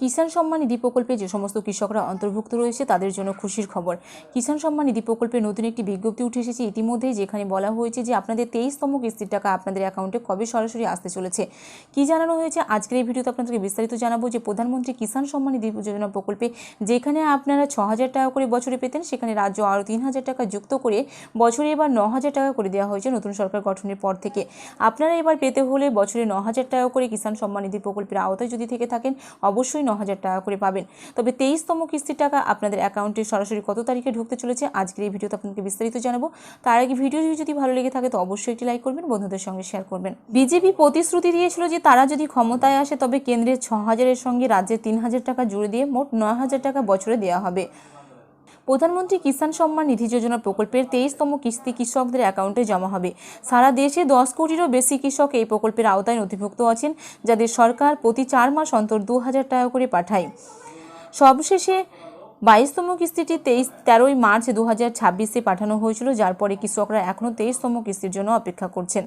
কিষাণ সম্মান নিধি প্রকল্পে যে সমস্ত কৃষকরা অন্তর্ভুক্ত রয়েছে তাদের জন্য খুশির খবর। কিষাণ সম্মান নিধি প্রকল্পে নতুন একটি বিজ্ঞপ্তি উঠে এসেছে ইতিমধ্যেই, যেখানে বলা হয়েছে যে আপনাদের 23তম কিস্তির টাকা আপনাদের অ্যাকাউন্টে কবে সরাসরি আসতে চলেছে। কি জানানো হয়েছে আজকের এই ভিডিওতে আপনাদেরকে বিস্তারিত জানাবো যে প্রধানমন্ত্রী কিষাণ সম্মান নিধি যোজনা প্রকল্পে যেখানে আপনারা 6,000 টাকা করে বছরে পেতেন, সেখানে রাজ্য আরও 3,000 টাকা যুক্ত করে বছরে এবার 9,000 টাকা করে দেওয়া হয়েছে নতুন সরকার গঠনের পর থেকে। আপনারা এবার পেতে হলে বছরে 9,000 টাকা করে কিষাণ সম্মান নিধি প্রকল্পের আওতায় যদি থেকে থাকেন অবশ্যই 9,000 টাকা করে পাবেন। তবে 23তম কিস্তির টাকা আপনাদের অ্যাকাউন্টে সরাসরি কত তারিখে ঢুকতে চলেছে আজকের এই ভিডিওতে আপনাকে বিস্তারিত জানাবো। তার আগে ভিডিওটি যদি ভালো লেগে থাকে তো অবশ্যই একটি লাইক করবেন, বন্ধুদের সঙ্গে শেয়ার করবেন। বিজেপি প্রতিশ্রুতি দিয়েছিল যে তারা যদি ক্ষমতায় আসে তবে কেন্দ্রের 6,000-এর সঙ্গে রাজ্যের 3,000 টাকা জুড়ে দিয়ে মোট 9,000 টাকা বছরে দেওয়া হবে। প্রধানমন্ত্রী কিষাণ সম্মান নিধি যোজনা প্রকল্পের 23তম কিস্তি কৃষকদের অ্যাকাউন্টে জমা হবে। সারা দেশে 10 কোটিরও বেশি কৃষক এই প্রকল্পের আওতায় নথিভুক্ত আছেন, যাদের সরকার প্রতি 4 মাস অন্তর 2,000 টাকা করে পাঠায়। সবশেষে 22তম কিস্তিটি 13ই মার্চ 2026-এ পাঠানো হয়েছিল, যার পরে কৃষকরা এখনও 23তম কিস্তির জন্য অপেক্ষা করছেন।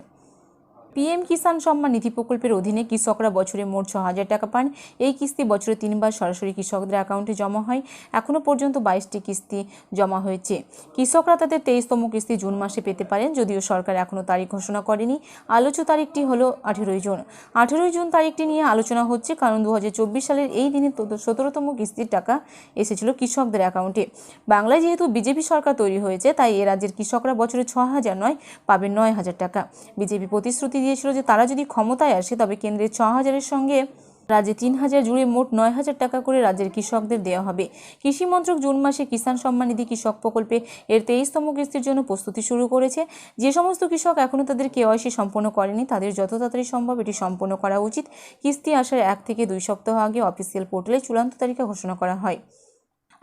পিএম কিষাণ সম্মান নিধি প্রকল্পের অধীনে কৃষকরা বছরে মোট 6,000 টাকা পান। এই কিস্তি বছরে 3 বার সরাসরি কৃষকদের অ্যাকাউন্টে জমা হয়। এখনও পর্যন্ত 22টি কিস্তি জমা হয়েছে। কৃষকরা তাদের 23তম কিস্তি জুন মাসে পেতে পারেন, যদিও সরকার এখনও তারিখ ঘোষণা করেনি। আলোচ্য তারিখটি হলো 18ই জুন। 18ই জুন তারিখটি নিয়ে আলোচনা হচ্ছে, কারণ 2024 সালের এই দিনে 17তম কিস্তির টাকা এসেছিল কৃষকদের অ্যাকাউন্টে। বাংলায় যেহেতু বিজেপি সরকার তৈরি হয়েছে, তাই এ রাজ্যের কৃষকরা বছরে 6,000 নয়, পাবেন 9,000 টাকা। বিজেপি প্রতিশ্রুতি দিয়েছিল যে তারা যদি ক্ষমতায় আসে তবে কেন্দ্রের 6,000-এর সঙ্গে রাজ্যে 3,000 জুড়ে মোট 9,000 টাকা করে রাজ্যের কৃষকদের দেওয়া হবে। কৃষি মন্ত্রক জুন মাসে কিষাণ সম্মান নিধি কৃষক প্রকল্পে এর 23তম কিস্তির জন্য প্রস্তুতি শুরু করেছে। যে সমস্ত কৃষক এখনও তাদের কেওয়াইসি সম্পন্ন করেনি তাদের যত তাড়াতাড়ি সম্ভব এটি সম্পন্ন করা উচিত। কিস্তি আসার 1 থেকে 2 সপ্তাহ আগে অফিসিয়াল পোর্টালে চূড়ান্ত তালিকা ঘোষণা করা হয়।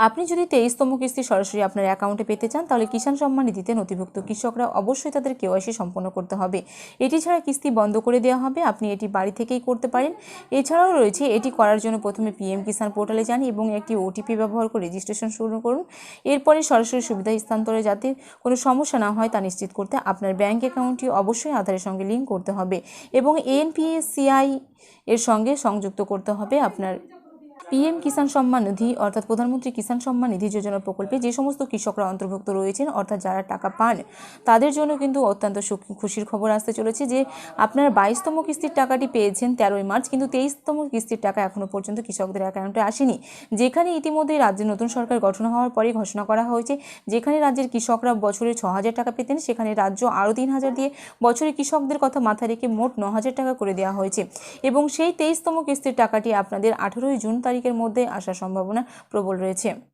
আপনি যদি 23তম কিস্তি সরাসরি আপনার অ্যাকাউন্টে পেতে চান তাহলে কিষাণ সম্মান নিধিতে নথিভুক্ত কৃষকরা অবশ্যই তাদের কেওয়াইসি সম্পন্ন করতে হবে। এটি ছাড়া কিস্তি বন্ধ করে দেওয়া হবে। আপনি এটি বাড়ি থেকেই করতে পারেন। এছাড়াও রয়েছে, এটি করার জন্য প্রথমে পিএম কিষাণ পোর্টালে যান এবং একটি ওটিপি ব্যবহার করে রেজিস্ট্রেশন শুরু করুন। এরপরে সরাসরি সুবিধা স্থানান্তরে যাতে কোনো সমস্যা না হয় তা নিশ্চিত করতে আপনার ব্যাংক অ্যাকাউন্টটি অবশ্যই আধারের সঙ্গে লিঙ্ক করতে হবে এবং এনপিএসসিআই এর সঙ্গে সংযুক্ত করতে হবে। আপনার পিএম কিষাণ সম্মান নিধি অর্থাৎ প্রধানমন্ত্রী কিষাণ সম্মান নিধি যোজনা প্রকল্পে যে সমস্ত কৃষকরা অন্তর্ভুক্ত রয়েছেন অর্থাৎ যারা টাকা পান তাদের জন্য কিন্তু অত্যন্ত খুশির খবর আসতে চলেছে যে আপনারা 22তম কিস্তির টাকাটি পেয়েছেন 13ই মার্চ, কিন্তু 23তম কিস্তির টাকা এখনও পর্যন্ত কৃষকদের অ্যাকাউন্টে আসেনি। যেখানে ইতিমধ্যে রাজ্যের নতুন সরকার গঠন হওয়ার পরেই ঘোষণা করা হয়েছে, যেখানে রাজ্যের কৃষকরা বছরে 6,000 টাকা পেতেন সেখানে রাজ্য আরও 3,000 দিয়ে বছরে কৃষকদের কথা মাথায় রেখে মোট 9,000 টাকা করে দেওয়া হয়েছে এবং সেই 23তম কিস্তির টাকাটি আপনাদের 18ই জুন তারিখের মধ্যে আসার সম্ভাবনা প্রবল রয়েছে।